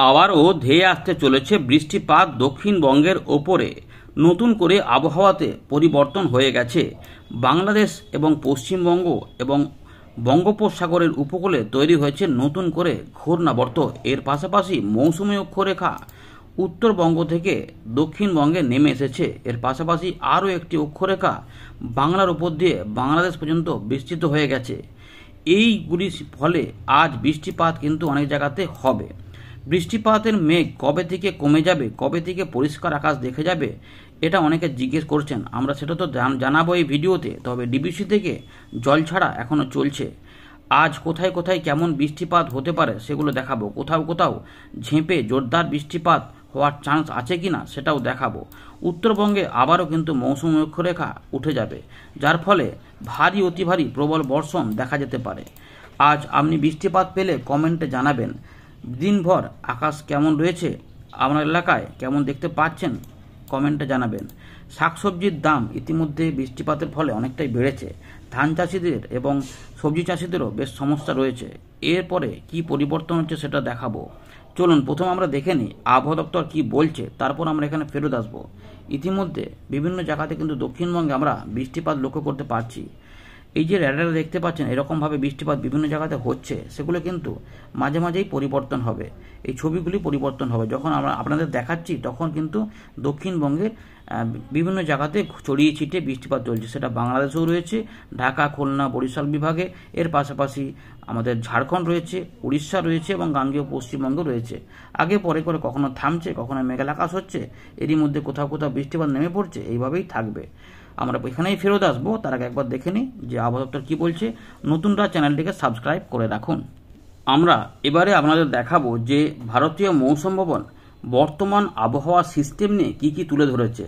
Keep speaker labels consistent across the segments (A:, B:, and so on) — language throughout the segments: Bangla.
A: আবারও ধেয়ে আসতে চলেছে বৃষ্টিপাত দক্ষিণবঙ্গের ওপরে। নতুন করে আবহাওয়াতে পরিবর্তন হয়ে গেছে। বাংলাদেশ এবং পশ্চিমবঙ্গ এবং বঙ্গোপসাগরের উপকূলে তৈরি হয়েছে নতুন করে ঘূর্ণাবর্ত। এর পাশাপাশি মৌসুমী অক্ষরেখা উত্তরবঙ্গ থেকে দক্ষিণবঙ্গে নেমে এসেছে। এর পাশাপাশি আরও একটি অক্ষরেখা বাংলার উপর দিয়ে বাংলাদেশ পর্যন্ত বিস্তৃত হয়ে গেছে। এইগুলির ফলে আজ বৃষ্টিপাত কিন্তু অনেক জায়গাতে হবে। বৃষ্টিপাতের মেঘ কবে থেকে কমে যাবে, কবে থেকে পরিষ্কার আকাশ দেখে যাবে, এটা অনেকে জিজ্ঞেস করছেন। আমরা সেটা তো জানাবো এই ভিডিওতে। তবে ডিবিসি থেকে জল ছাড়া এখনও চলছে। আজ কোথায় কোথায় কেমন বৃষ্টিপাত হতে পারে সেগুলো দেখাবো। কোথাও কোথাও ঝেঁপে জোরদার বৃষ্টিপাত হওয়ার চান্স আছে কিনা সেটাও দেখাবো। উত্তরবঙ্গে আবারও কিন্তু মৌসুমী অক্ষরেখা উঠে যাবে, যার ফলে ভারী অতি ভারী প্রবল বর্ষণ দেখা যেতে পারে। আজ আপনি বৃষ্টিপাত পেলে কমেন্টে জানাবেন। দিনভর আকাশ কেমন রয়েছে, আপনার এলাকায় কেমন দেখতে পাচ্ছেন কমেন্টে জানাবেন। শাকসবজির দাম ইতিমধ্যে বৃষ্টিপাতের ফলে অনেকটাই বেড়েছে। ধান চাষিদের এবং সবজি চাষিদেরও বেশ সমস্যা রয়েছে। এরপরে কি পরিবর্তন হচ্ছে সেটা দেখাবো। চলুন প্রথম আমরা দেখে নিই আবহাওয়া দপ্তর কী বলছে, তারপর আমরা এখানে ফেরত আসবো। ইতিমধ্যে বিভিন্ন জায়গাতে কিন্তু দক্ষিণবঙ্গে আমরা বৃষ্টিপাত লক্ষ্য করতে পারছি। এই যে র্যাডারে দেখতে পাচ্ছেন এরকমভাবে বৃষ্টিপাত বিভিন্ন জায়গাতে হচ্ছে, সেগুলো কিন্তু মাঝে মাঝেই পরিবর্তন হবে। এই ছবিগুলি পরিবর্তন হবে। যখন আমরা আপনাদের দেখাচ্ছি তখন কিন্তু দক্ষিণবঙ্গের বিভিন্ন জায়গাতে ছড়িয়ে ছিটিয়ে বৃষ্টিপাত চলছে। সেটা বাংলাদেশেও রয়েছে, ঢাকা, খুলনা, বরিশাল বিভাগে। এর পাশাপাশি আমাদের ঝাড়খণ্ড রয়েছে, উড়িষ্যা রয়েছে এবং গাঙ্গেয় পশ্চিমবঙ্গ রয়েছে। আগে পরে করে কখনো থামছে, কখনো মেঘাল আকাশ হচ্ছে, এরই মধ্যে কোথাও কোথাও বৃষ্টিপাত নেমে পড়ছে। এইভাবেই থাকবে। আমরা এখানেই ফেরত আসবো, তার আগে একবার দেখে নিই যে আবহাওয়া দপ্তর কী বলছে। নতুনরা চ্যানেলটিকে সাবস্ক্রাইব করে রাখুন। আমরা এবারে আপনাদের দেখাবো যে ভারতীয় মৌসুম ভবন বর্তমান আবহাওয়া সিস্টেম নিয়ে কী কী তুলে ধরেছে।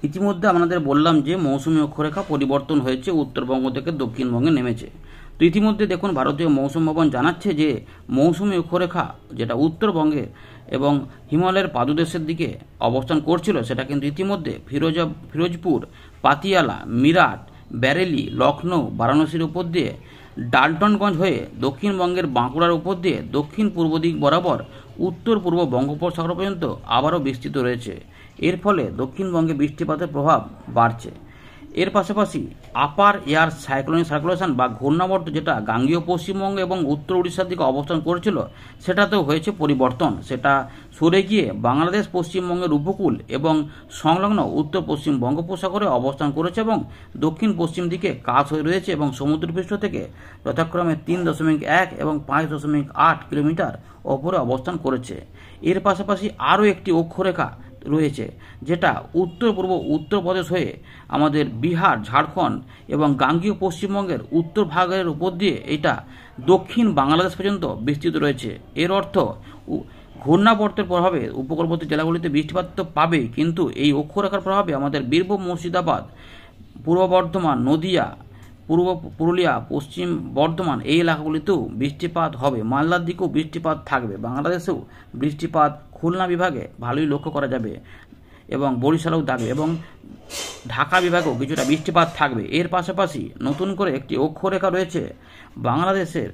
A: ইতিমধ্যে আপনাদের বললাম যে মৌসুমী অক্ষরেখা পরিবর্তন হয়েছে, উত্তরবঙ্গ থেকে দক্ষিণবঙ্গে নেমেছে। তো ইতিমধ্যে দেখুন ভারতীয় মৌসুম ভবন জানাচ্ছে যে মৌসুমী অক্ষরেখা যেটা উত্তরবঙ্গে এবং হিমালয়ের পাদদেশের দিকে অবস্থান করছিল, সেটা কিন্তু ইতিমধ্যে ফিরোজপুর, পাতিয়ালা, মিরাট, ব্যারেলি, লখনৌ, বারাণসীর উপর দিয়ে ডালটনগঞ্জ হয়ে দক্ষিণবঙ্গের বাঁকুড়ার উপর দিয়ে দক্ষিণ পূর্ব দিক বরাবর উত্তর পূর্ব বঙ্গোপসাগর পর্যন্ত আবারও বিস্তৃত রয়েছে। এর ফলে দক্ষিণবঙ্গে বৃষ্টিপাতের প্রভাব বাড়ছে। এর পাশাপাশি আপার এয়ার সার্কুলেশন বা ঘূর্ণাবর্ত যেটা গাঙ্গেয় পশ্চিমবঙ্গ এবং উত্তর উড়িষ্যার দিকে অবস্থান করেছিল, সেটাতেও হয়েছে পরিবর্তন। সেটা সরে গিয়ে বাংলাদেশ পশ্চিমবঙ্গের উপকূল এবং সংলগ্ন উত্তর পশ্চিম বঙ্গোপসাগরে অবস্থান করেছে এবং দক্ষিণ পশ্চিম দিকে কাছ হয়ে রয়েছে এবং সমুদ্রপৃষ্ঠ থেকে যথাক্রমে 3.1 এবং 5.8 কিলোমিটার ওপরে অবস্থান করেছে। এর পাশাপাশি আরও একটি অক্ষরেখা রয়েছে যেটা উত্তর পূর্ব উত্তরপ্রদেশ হয়ে আমাদের বিহার, ঝাড়খণ্ড এবং গাঙ্গেয় পশ্চিমবঙ্গের উত্তর ভাগের উপর দিয়ে এটা দক্ষিণ বাংলাদেশ পর্যন্ত বিস্তৃত রয়েছে। এর অর্থ ঘূর্ণাবর্তের প্রভাবে উপকূলবর্তী জেলাগুলিতে বৃষ্টিপাত তো পাবেই, কিন্তু এই অক্ষরেখার প্রভাবে আমাদের বীরভূম, মুর্শিদাবাদ, পূর্ব বর্ধমান, নদিয়া, পূর্ব পুরুলিয়া, পশ্চিম বর্ধমান এই এলাকাগুলিতেও বৃষ্টিপাত হবে। মালদার দিকেও বৃষ্টিপাত থাকবে। বাংলাদেশেও বৃষ্টিপাত খুলনা বিভাগে ভালোই লক্ষ্য করা যাবে এবং বরিশালেও থাকবে এবং ঢাকা বিভাগেও কিছুটা বৃষ্টিপাত থাকবে। এর পাশাপাশি নতুন করে একটি অক্ষরেখা রয়েছে বাংলাদেশের,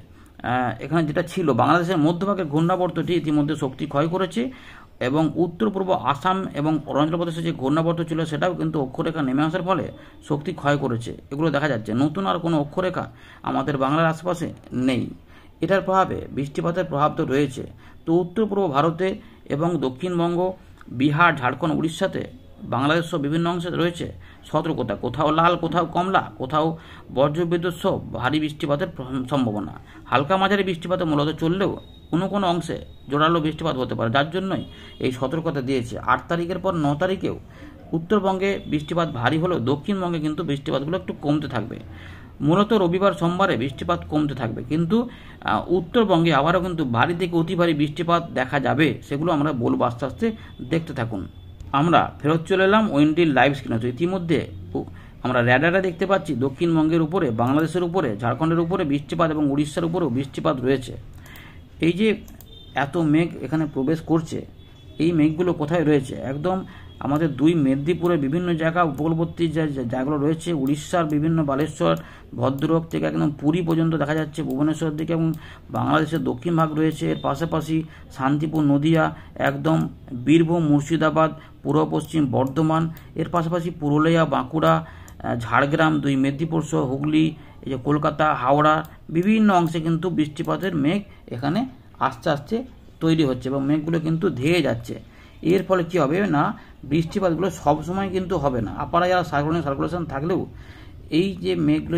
A: এখানে যেটা ছিল বাংলাদেশের মধ্যভাগের ঘূর্ণাবর্তটি ইতিমধ্যে শক্তি ক্ষয় করেছে এবং উত্তর পূর্ব আসাম এবং অরুণাচল প্রদেশে যে ঘূর্ণাবর্ত ছিল সেটাও কিন্তু অক্ষরেখা নেমে আসার ফলে শক্তি ক্ষয় করেছে। এগুলো দেখা যাচ্ছে। নতুন আর কোনো অক্ষরেখা আমাদের বাংলার আশেপাশে নেই। এটার প্রভাবে বৃষ্টিপাতের প্রভাব তো রয়েছে। তো উত্তর পূর্ব ভারতে এবং দক্ষিণবঙ্গ, বিহার, ঝাড়খণ্ড, উড়িষ্যাতে, বাংলাদেশ সহ বিভিন্ন অংশে রয়েছে সতর্কতা। কোথাও লাল, কোথাও কমলা, কোথাও বজ্রবিদ্যুৎ সহ ভারী বৃষ্টিপাতের সম্ভাবনা। হালকা মাঝারি বৃষ্টিপাতে মূলত চললেও কোনো অংশে জোরালো বৃষ্টিপাত হতে পারে, যার জন্যই এই সতর্কতা দিয়েছে। 8 তারিখের পর 9 তারিখেও উত্তরবঙ্গে বৃষ্টিপাত ভারী হলেও দক্ষিণবঙ্গে কিন্তু বৃষ্টিপাতগুলো একটু কমতে থাকবে। মূলত রবিবার, সোমবারে বৃষ্টিপাত কমতে থাকবে, কিন্তু উত্তরবঙ্গে আবারও কিন্তু ভারী থেকে অতি ভারী বৃষ্টিপাত দেখা যাবে। সেগুলো আমরা বলবো, আস্তে আস্তে দেখতে থাকুন। আমরা ফেরত চলে এলাম ওয়েন্ডির লাইভ স্ক্রিনে। তো ইতিমধ্যে আমরা র্যাডারে দেখতে পাচ্ছি দক্ষিণবঙ্গের উপরে, বাংলাদেশের উপরে, ঝাড়খণ্ডের উপরে বৃষ্টিপাত এবং উড়িষ্যার উপরেও বৃষ্টিপাত রয়েছে। এই যে এত মেঘ এখানে প্রবেশ করছে, এই মেঘগুলো কোথায় রয়েছে? একদম আমাদের দুই মেদিনীপুরের বিভিন্ন জায়গা, উপকূলবর্তী যে জায়গাগুলো রয়েছে, উড়িষ্যার বিভিন্ন বালেশ্বর, ভদ্রক থেকে একদম পুরী পর্যন্ত দেখা যাচ্ছে, ভুবনেশ্বর দিকে, এবং বাংলাদেশের দক্ষিণ ভাগ রয়েছে। এর পাশাপাশি শান্তিপুর, নদিয়া, একদম বীরভূম, মুর্শিদাবাদ, পূর্ব পশ্চিম বর্ধমান, এর পাশাপাশি পুরুলিয়া, বাঁকুড়া, ঝাড়গ্রাম, দুই মেদিনীপুর সহ হুগলি, এই যে কলকাতা, হাওড়া, বিভিন্ন অংশে কিন্তু বৃষ্টিপাতের মেঘ এখানে আস্তে আস্তে তৈরি হচ্ছে এবং মেঘগুলো কিন্তু ধেয়ে যাচ্ছে। এর ফলে কী হবে না, বৃষ্টিপাতগুলো সবসময় কিন্তু হবে না। আপারা যারা সার্কুলেশন থাকলেও এই যে মেঘগুলো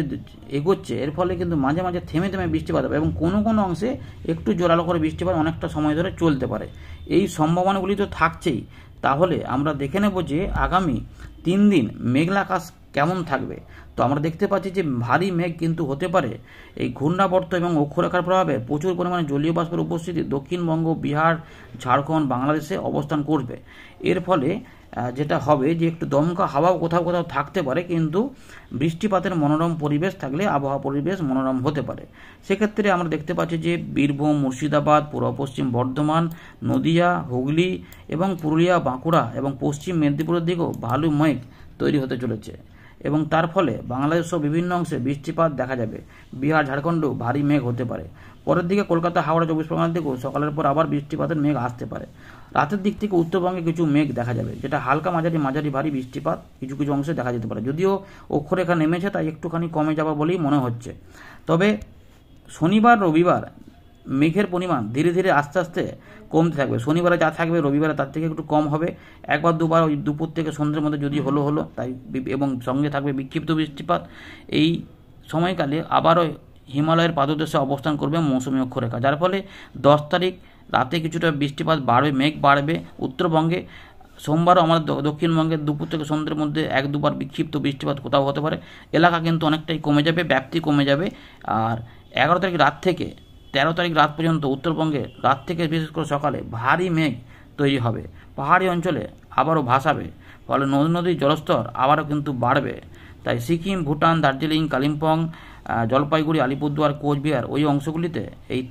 A: এগোচ্ছে, এর ফলে কিন্তু মাঝে মাঝে থেমে থেমে বৃষ্টিপাত হবে এবং কোনো কোনো অংশে একটু জোরালো করে বৃষ্টিপাত অনেকটা সময় ধরে চলতে পারে। এই সম্ভাবনাগুলি তো থাকছেই। তাহলে আমরা দেখে নেব যে আগামী 3 দিন মেঘলা আকাশ কেমন থাকবে। তো আমরা দেখতে পাচ্ছি যে ভারী মেঘ কিন্তু হতে পারে। এই ঘূর্ণাবর্ত এবং অক্ষরেখার প্রভাবে প্রচুর পরিমাণে জলীয় বাষ্পের উপস্থিতি দক্ষিণবঙ্গ, বিহার, ঝাড়খণ্ড, বাংলাদেশে অবস্থান করবে। এর ফলে যেটা হবে যে একটু দমকা হাওয়াও কোথাও কোথাও থাকতে পারে, কিন্তু বৃষ্টিপাতের মনোরম পরিবেশ থাকলে আবহাওয়া পরিবেশ মনোরম হতে পারে। সেক্ষেত্রে আমরা দেখতে পাচ্ছি যে বীরভূম, মুর্শিদাবাদ, পূর্ব পশ্চিম বর্ধমান, নদিয়া, হুগলি এবং পুরুলিয়া, বাঁকুড়া এবং পশ্চিম মেদিনীপুরের দিকেও ভালো মেঘ তৈরি হতে চলেছে এবং তার ফলে বাংলাদেশ সহ বিভিন্ন অংশে বৃষ্টিপাত দেখা যাবে। বিহার, ঝাড়খণ্ডেও ভারী মেঘ হতে পারে। পরের দিকে কলকাতা, হাওড়া, 24 পরগনার দিকেও সকালের পর আবার বৃষ্টিপাতের মেঘ আসতে পারে। রাতের দিক থেকে উত্তরবঙ্গে কিছু মেঘ দেখা যাবে, যেটা হালকা মাঝারি ভারী বৃষ্টিপাত কিছু কিছু অংশে দেখা যেতে পারে। যদিও অক্ষরেখা নেমেছে, তাই একটুখানি কমে যাবে বলেই মনে হচ্ছে। তবে শনিবার, রবিবার মেঘের পরিমাণ ধীরে ধীরে আস্তে আস্তে কমতে থাকবে। শনিবারে যা থাকবে রবিবারে তার থেকে একটু কম হবে, একবার দুবার ওই দুপুর থেকে সন্ধ্যের মধ্যে যদি হলো তাই, এবং সঙ্গে থাকবে বিক্ষিপ্ত বৃষ্টিপাত। এই সময়কালে আবারও হিমালয়ের পাদদেশে অবস্থান করবে মৌসুমী অক্ষরেখা, যার ফলে 10 তারিখ রাতে কিছুটা বৃষ্টিপাত বাড়বে, মেঘ বাড়বে উত্তরবঙ্গে। সোমবারও আমাদের দক্ষিণবঙ্গের দুপুর থেকে সন্ধ্যের মধ্যে 1-2বার বিক্ষিপ্ত বৃষ্টিপাত কোথাও হতে পারে। এলাকা কিন্তু অনেকটাই কমে যাবে, ব্যাপ্তি কমে যাবে। আর 11 তারিখ রাত থেকে 13 তারিখ রাত পর্যন্ত উত্তরবঙ্গে রাত থেকে বিশেষ করে সকালে ভারী মেঘ তৈরি হবে, পাহাড়ি অঞ্চলে আবারও ভাসাবে, ফলে নদীর জলস্তর আবারও কিন্তু বাড়বে। তাই সিকিম, ভুটান, দার্জিলিং, কালিম্পং, জলপাইগুড়ি, আলিপুরদুয়ার, কোচবিহার ওই অংশগুলিতে এই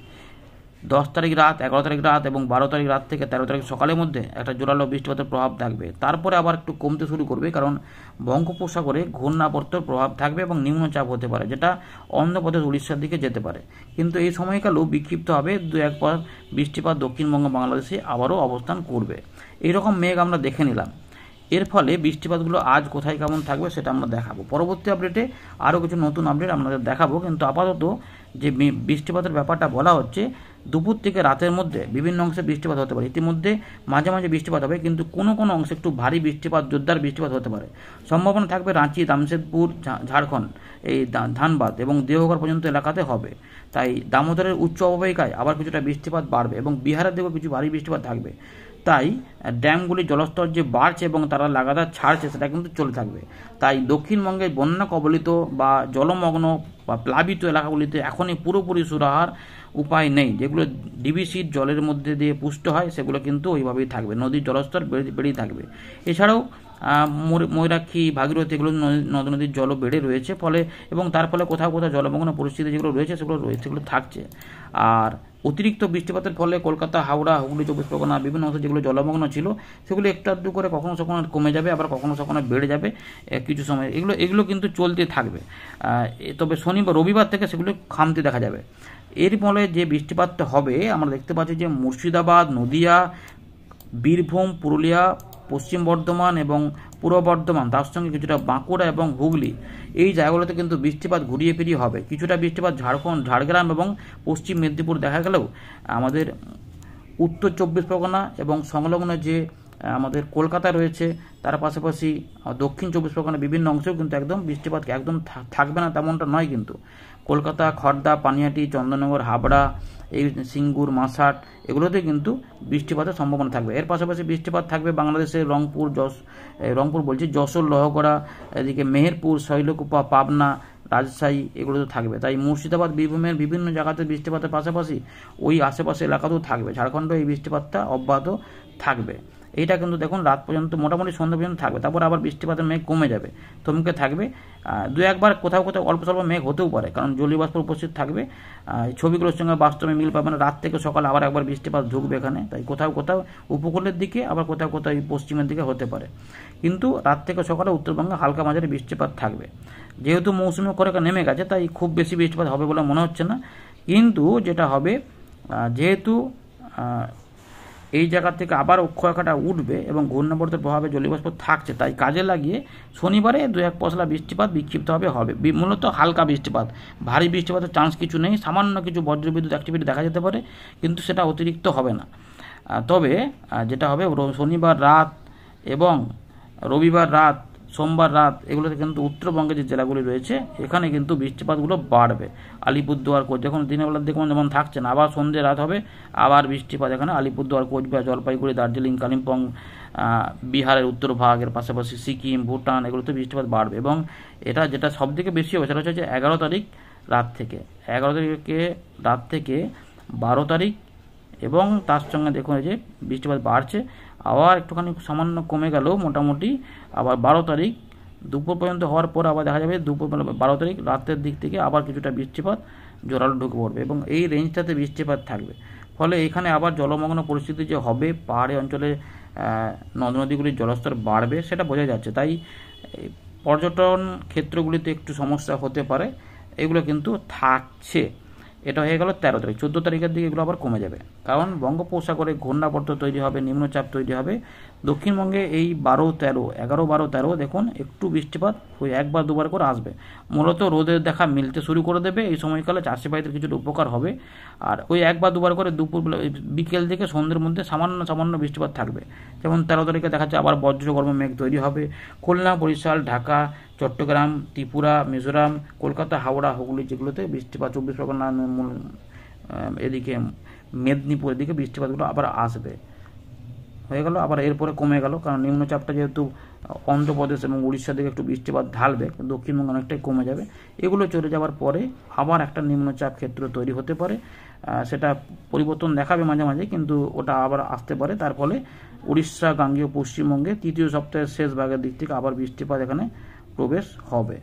A: 10 তারিখ রাত, 11 তারিখ রাত এবং 12 তারিখ রাত থেকে 13 তারিখ সকালের মধ্যে একটা জোরালো বৃষ্টিপাতের প্রভাব থাকবে। তারপরে আবার একটু কমতে শুরু করবে, কারণ বঙ্গোপসাগরে ঘূর্ণাবর্তের প্রভাব থাকবে এবং নিম্নচাপ হতে পারে, যেটা অন্ধ্রপ্রদেশ, উড়িষ্যার দিকে যেতে পারে। কিন্তু এই সময়কালেও বিক্ষিপ্ত হবে, 2-1বার বৃষ্টিপাত দক্ষিণবঙ্গ, বাংলাদেশে আবারও অবস্থান করবে। এইরকম মেঘ আমরা দেখে নিলাম। এর ফলে বৃষ্টিপাতগুলো আজ কোথায় কেমন থাকবে সেটা আমরা দেখাবো। পরবর্তী আপডেটে আরও কিছু নতুন আপডেট আপনাদের দেখাবো, কিন্তু আপাতত যে বৃষ্টিপাতের ব্যাপারটা বলা হচ্ছে, দুপুর থেকে রাতের মধ্যে বিভিন্ন অংশে বৃষ্টিপাত হতে পারে। ইতিমধ্যে মাঝে মাঝে বৃষ্টিপাত হবে, কিন্তু কোনো কোনো অংশে একটু ভারী বৃষ্টিপাত, জোরদার বৃষ্টিপাত হতে পারে। সম্ভাবনা থাকবে রাঁচি, জামশেদপুর, ঝাড়খণ্ড, এই ধানবাদ এবং দেওঘর পর্যন্ত এলাকাতে হবে। তাই দামোদরের উচ্চ অববাহিকায় আবার কিছুটা বৃষ্টিপাত বাড়বে এবং বিহারের দিকেও কিছু ভারী বৃষ্টিপাত থাকবে। তাই ড্যামগুলির জলস্তর যে বাড়ছে এবং তারা লাগাতার ছাড়ছে, সেটা কিন্তু চলে থাকবে। তাই দক্ষিণবঙ্গের বন্যা কবলিত বা জলমগ্ন বা প্লাবিত এলাকাগুলিতে এখনই পুরোপুরি সুরাহার উপায় নেই। যেগুলো ডিবিসির জলের মধ্যে দিয়ে পুষ্ট হয়, সেগুলো কিন্তু ওইভাবেই থাকবে, নদীর জলস্তর বেড়েই থাকবে। এছাড়াও ময়ূরাক্ষী, ভাগীরথী, এগুলো নদীর জলও বেড়ে রয়েছে, ফলে এবং তার ফলে কোথাও কোথাও জলমগ্ন পরিস্থিতি যেগুলো রয়েছে সেগুলো থাকছে। আর অতিরিক্ত বৃষ্টিপাতের ফলে কলকাতা, হাওড়া, হুগলি, 24 পরগনা বিভিন্ন অংশে যেগুলো জলমগ্ন ছিল, সেগুলো একটু আধটু করে কখনো কখনো কমে যাবে, আবার কখনো কখনো বেড়ে যাবে কিছু সময়। এগুলো কিন্তু চলতে থাকবে। তবে শনিবার, রবিবার থেকে সেগুলো খামতে দেখা যাবে। এর ফলে যে বৃষ্টিপাতটা হবে, আমরা দেখতে পাচ্ছি যে মুর্শিদাবাদ, নদিয়া, বীরভূম, পুরুলিয়া, পশ্চিম বর্ধমান এবং পূর্ব বর্ধমান, তার সঙ্গে কিছুটা বাঁকুড়া এবং হুগলি, এই জায়গাগুলোতে কিন্তু বৃষ্টিপাত ঘুরিয়ে ফিরিয়ে হবে। কিছুটা বৃষ্টিপাত ঝাড়গ্রাম এবং পশ্চিম মেদিনীপুর দেখা গেলেও আমাদের উত্তর 24 পরগনা এবং সংলগ্ন যে আমাদের কলকাতা রয়েছে, তার পাশাপাশি দক্ষিণ 24 পরগনা বিভিন্ন অংশেও কিন্তু একদম বৃষ্টিপাত একদম থাকবে না তেমনটা নয়। কিন্তু কলকাতা, খড়দা, পানিহাটি, চন্দননগর, হাবড়া, এই সিঙ্গুর, মাসাট, এগুলোতে কিন্তু বৃষ্টিপাতের সম্ভাবনা থাকবে। এর পাশাপাশি বৃষ্টিপাত থাকবে বাংলাদেশের রংপুর যশোর, লহগড়া, এদিকে মেহেরপুর, শৈলকুপা, পাবনা, রাজশাহী, এগুলো তো থাকবে। তাই মুর্শিদাবাদ, বীরভূমের বিভিন্ন জায়গাতে বৃষ্টিপাতের পাশাপাশি ওই আশেপাশে এলাকাতেও থাকবে। ঝাড়খণ্ডে এই বৃষ্টিপাতটা অব্যাহত থাকবে। এইটা কিন্তু দেখুন রাত পর্যন্ত মোটামুটি সন্ধ্যা পর্যন্ত থাকবে, তারপর আবার বৃষ্টিপাতের মেঘ কমে যাবে, থমকে থাকবে। দু একবার কোথাও কোথাও অল্প স্বল্প মেঘ হতেও পারে, কারণ জলীয় বাষ্প উপস্থিত থাকবে। ছবিগুলোর সঙ্গে বাস্তবে মিল পাবে না। রাত থেকে সকালে আবার একবার বৃষ্টিপাত ঢুকবে এখানে, তাই কোথাও কোথাও উপকূলের দিকে, আবার কোথাও কোথাও পশ্চিমের দিকে হতে পারে। কিন্তু রাত থেকে সকালে উত্তরবঙ্গে হালকা মাঝারি বৃষ্টিপাত থাকবে। যেহেতু মৌসুমি অক্ষরেখা নেমে গেছে, তাই খুব বেশি বৃষ্টিপাত হবে বলে মনে হচ্ছে না। কিন্তু যেটা হবে, যেহেতু এই জায়গা থেকে আবার অক্ষরেখাটা উঠবে এবং ঘূর্ণাবর্তের প্রভাবে জলীয়বাষ্প থাকছে, তাই কাজে লাগিয়ে শনিবারে 2-1 পশলা বৃষ্টিপাত বিক্ষিপ্তভাবে হবে। মূলত হালকা বৃষ্টিপাত, ভারী বৃষ্টিপাতের চান্স কিছু নেই। সামান্য কিছু বজ্রবিদ্যুৎ অ্যাক্টিভিটি দেখা যেতে পারে, কিন্তু সেটা অতিরিক্ত হবে না। তবে যেটা হবে, শনিবার রাত এবং রবিবার রাত, সোমবার রাত, এগুলোতে কিন্তু উত্তরবঙ্গের যে জেলাগুলি রয়েছে এখানে কিন্তু বৃষ্টিপাতগুলো বাড়বে। আলিপুরদুয়ার, যখন দিনের বেলার দিকে যেমন থাকছে না, আবার সন্ধ্যে রাত হবে, আবার বৃষ্টিপাত এখানে আলিপুরদুয়ার, কোচবিহার, জলপাইগুড়ি, দার্জিলিং, কালিম্পং, বিহারের উত্তর ভাগের পাশাপাশি সিকিম, ভুটান, এগুলোতে বৃষ্টিপাত বাড়বে। এবং এটা যেটা সবথেকে বেশি হবে সেটা হচ্ছে 11 তারিখ রাত থেকে, 11 তারিখে রাত থেকে 12 তারিখ, এবং তার সঙ্গে দেখুন এই যে বৃষ্টিপাত বাড়ছে, আবার একটুখানি সামান্য কমে গেল মোটামুটি, আবার 12 তারিখ দুপুর পর্যন্ত হওয়ার পর আবার দেখা যাবে দুপুর 12 তারিখ রাতের দিক থেকে আবার কিছুটা বৃষ্টিপাত জোরালো ঢুকে পড়বে, এবং এই রেঞ্জটাতে বৃষ্টিপাত থাকবে। ফলে এখানে আবার জলমগ্ন পরিস্থিতি যে হবে, পাহাড়ি অঞ্চলে নদ নদীগুলির জলস্তর বাড়বে সেটা বোঝা যাচ্ছে। তাই পর্যটন ক্ষেত্রগুলিতে একটু সমস্যা হতে পারে, এগুলো কিন্তু থাকছে। এটা হয়ে গেল 13 তারিখ। 14 তারিখের দিকে এগুলো আবার কমে যাবে, কারণ বঙ্গোপসাগরে ঘূর্ণাবর্ত তৈরি হবে, নিম্নচাপ তৈরি হবে। দক্ষিণবঙ্গে এই 11-12-13 দেখুন একটু বৃষ্টিপাত ওই একবার দুবার করে আসবে। মূলত রোদের দেখা মিলতে শুরু করে দেবে এই সময়কালে, চাষি ভাইদের কিছুটা উপকার হবে। আর ওই একবার দুবার করে দুপুর বিকেল থেকে সন্ধ্যের মধ্যে সামান্য বৃষ্টিপাত থাকবে। যেমন 13 তারিখে দেখা যাচ্ছে আবার বজ্রগর্ভ মেঘ তৈরি হবে। খুলনা, বরিশাল, ঢাকা, চট্টগ্রাম, ত্রিপুরা, মিজোরাম, কলকাতা, হাওড়া, হুগলি, যেগুলোতে বৃষ্টিপাত, 24 পরগনা, এদিকে মেদিনীপুর, এদিকে বৃষ্টিপাতগুলো আবার আসবে। হয়ে গেল, আবার এরপরে কমে গেল, কারণ নিম্নচাপটা যেহেতু অন্ধ্রপ্রদেশ এবং উড়িষ্যার দিকে একটু বৃষ্টিপাত ঢালবে, দক্ষিণবঙ্গে অনেকটাই কমে যাবে। এগুলো চলে যাওয়ার পরে আবার একটা নিম্নচাপ ক্ষেত্র তৈরি হতে পারে, সেটা পরিবর্তন দেখাবে মাঝে মাঝে, কিন্তু ওটা আবার আসতে পারে। তার ফলে উড়িষ্যা, গাঙ্গেয় পশ্চিমবঙ্গে তৃতীয় সপ্তাহের শেষ ভাগের দিক থেকে আবার বৃষ্টিপাত এখানে প্রবেশ হবে।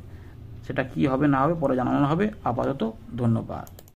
A: সেটা কি হবে না হবে পরে জানানো হবে। আপাতত ধন্যবাদ।